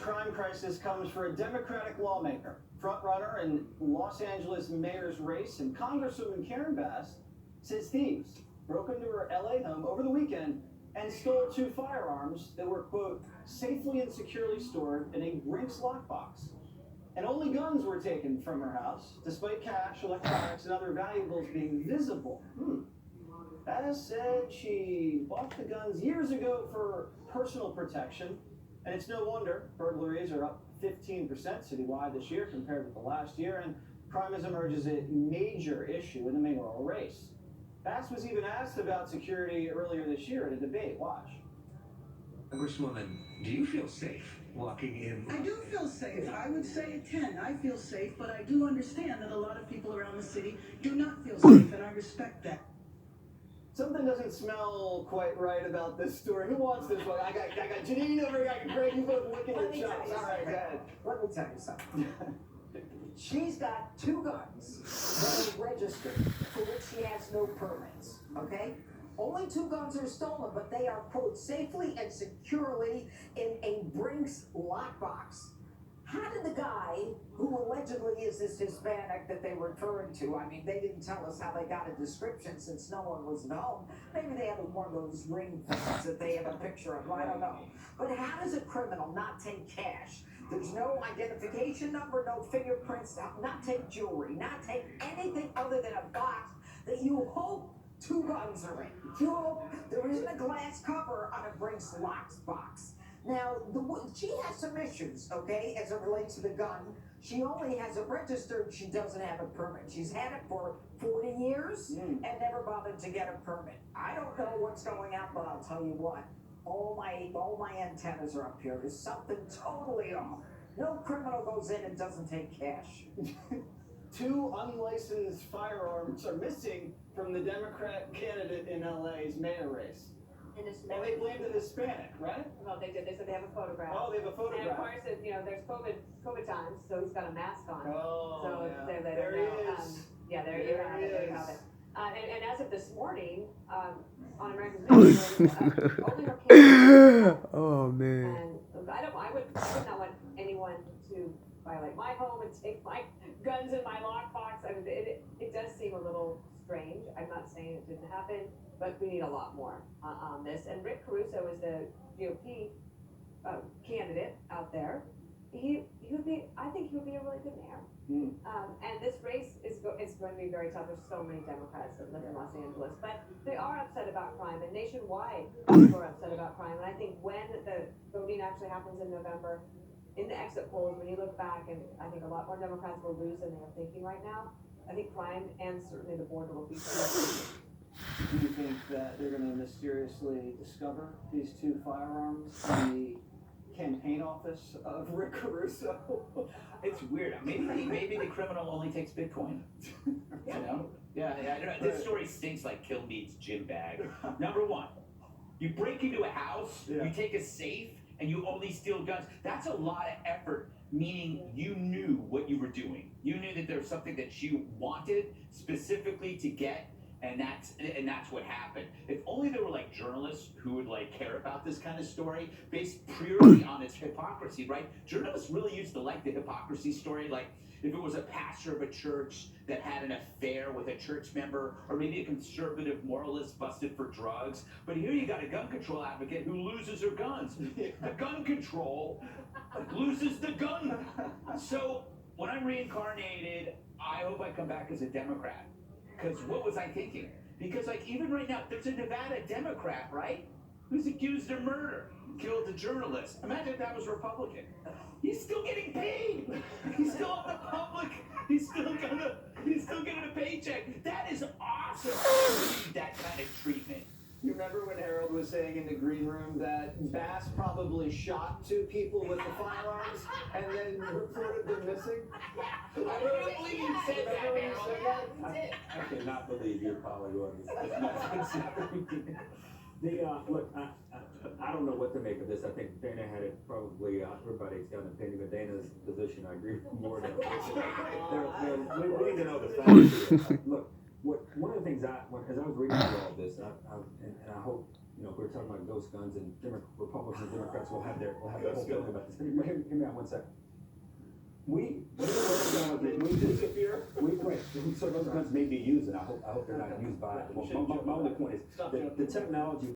Crime crisis comes for a Democratic lawmaker, frontrunner in Los Angeles mayor's race, and Congresswoman Karen Bass says thieves broke into her LA home over the weekend and stole 2 firearms that were, quote, safely and securely stored in a Brinks lockbox. And only guns were taken from her house, despite cash, electronics, and other valuables being visible. Bass said she bought the guns years ago for personal protection. And it's no wonder burglaries are up 15% citywide this year compared with the last year, and crime has emerged as a major issue in the mayoral race. Bass was even asked about security earlier this year at a debate. Watch. Congresswoman, do you feel safe walking in? I do feel safe. I would say a 10. I feel safe, but I do understand that a lot of people around the city do not feel safe, and I respect that. Something doesn't smell quite right about this story. Who wants this one? I got JEANIE over here. I got Greg. You both licking your chops. All right, go ahead. Let me tell you something. She's got 2 guns that are registered for which she has no permits, okay? Only 2 guns are stolen, but they are, quote, safely and securely in a Brinks lockbox. How did the guy, who allegedly is this Hispanic that they were referring to, I mean, they didn't tell us how they got a description since no one was at home. Maybe they have one of those ring things that they have a picture of, I don't know. But how does a criminal not take cash? There's no identification number, no fingerprints, not take jewelry, not take anything other than a box that you hope 2 guns are in. You hope there isn't a glass cover on a Brinks lockbox. Now, she has some issues, okay, as it relates to the gun. She only has it registered. She doesn't have a permit. She's had it for 40 years and never bothered to get a permit. I don't know what's going on, but I'll tell you what. All my antennas are up here. There's something totally off. No criminal goes in and doesn't take cash. 2 unlicensed firearms are missing from the Democrat candidate in LA's mayor race. And they blamed it Hispanic, right? Well, they did. They said they have a photograph. Oh, they have a photograph. And of course, there's COVID times, so he's got a mask on. Oh, so yeah. there he is. Yeah, there you have it. And as of this morning, on American News, only her candidate. Oh man. And I would not want anyone to violate my home and take my guns in my lockbox. I mean, it does seem a little strange. I'm not saying it didn't happen, but we need a lot more on this. And Rick Caruso is the GOP candidate out there. He would be. I think he would be a really good mayor. And this race is going to be very tough. There's so many Democrats that live in Los Angeles, but they are upset about crime, and nationwide people are upset about crime. And I think when the voting actually happens in November, in the exit polls, when you look back, and I think a lot more Democrats will lose than they're thinking right now. I think crime and certainly the border will be. Do you think that they're going to mysteriously discover these 2 firearms in the campaign office of Rick Caruso? It's weird. Maybe the criminal only takes Bitcoin. You know? Yeah. I don't know. This story stinks like Kill Meat's gym bag. Number 1, you break into a house, you take a safe, and you only steal guns. That's a lot of effort, meaning you knew what you were doing. You knew that there was something that you wanted specifically to get, and that's what happened. If only there were like journalists who would like care about this kind of story based purely on its hypocrisy, right? Journalists really used to like the hypocrisy story, like if it was a pastor of a church that had an affair with a church member, or maybe a conservative moralist busted for drugs. But here you got a gun control advocate who loses her guns. The gun control loses the gun. So when I'm reincarnated, I hope I come back as a Democrat. Because what was I thinking? Because like even right now, there's a Nevada Democrat, right? Who's accused of murder, killed a journalist. Imagine if that was Republican. He's still getting paid. He's still on the public. He's still getting a paycheck. That is awesome. I need that kind of treatment. You remember when Harold was saying in the green room that Bass probably shot 2 people with the firearms and then reported them missing? I don't believe you said that, Harold. I cannot believe you're Hollywood. Look, I don't know what to make of this. I think Dana had it probably, everybody's got an opinion, but Dana's position, I agree with more than we need to know the facts. Look, one of the things as I was reading through all this, and I hope you know, if we're talking about ghost guns and Republicans and Democrats will have their whole feeling about this. Hear me out 1 second. Right. So those guns may be used, and I hope they're not used by. My only point is the technology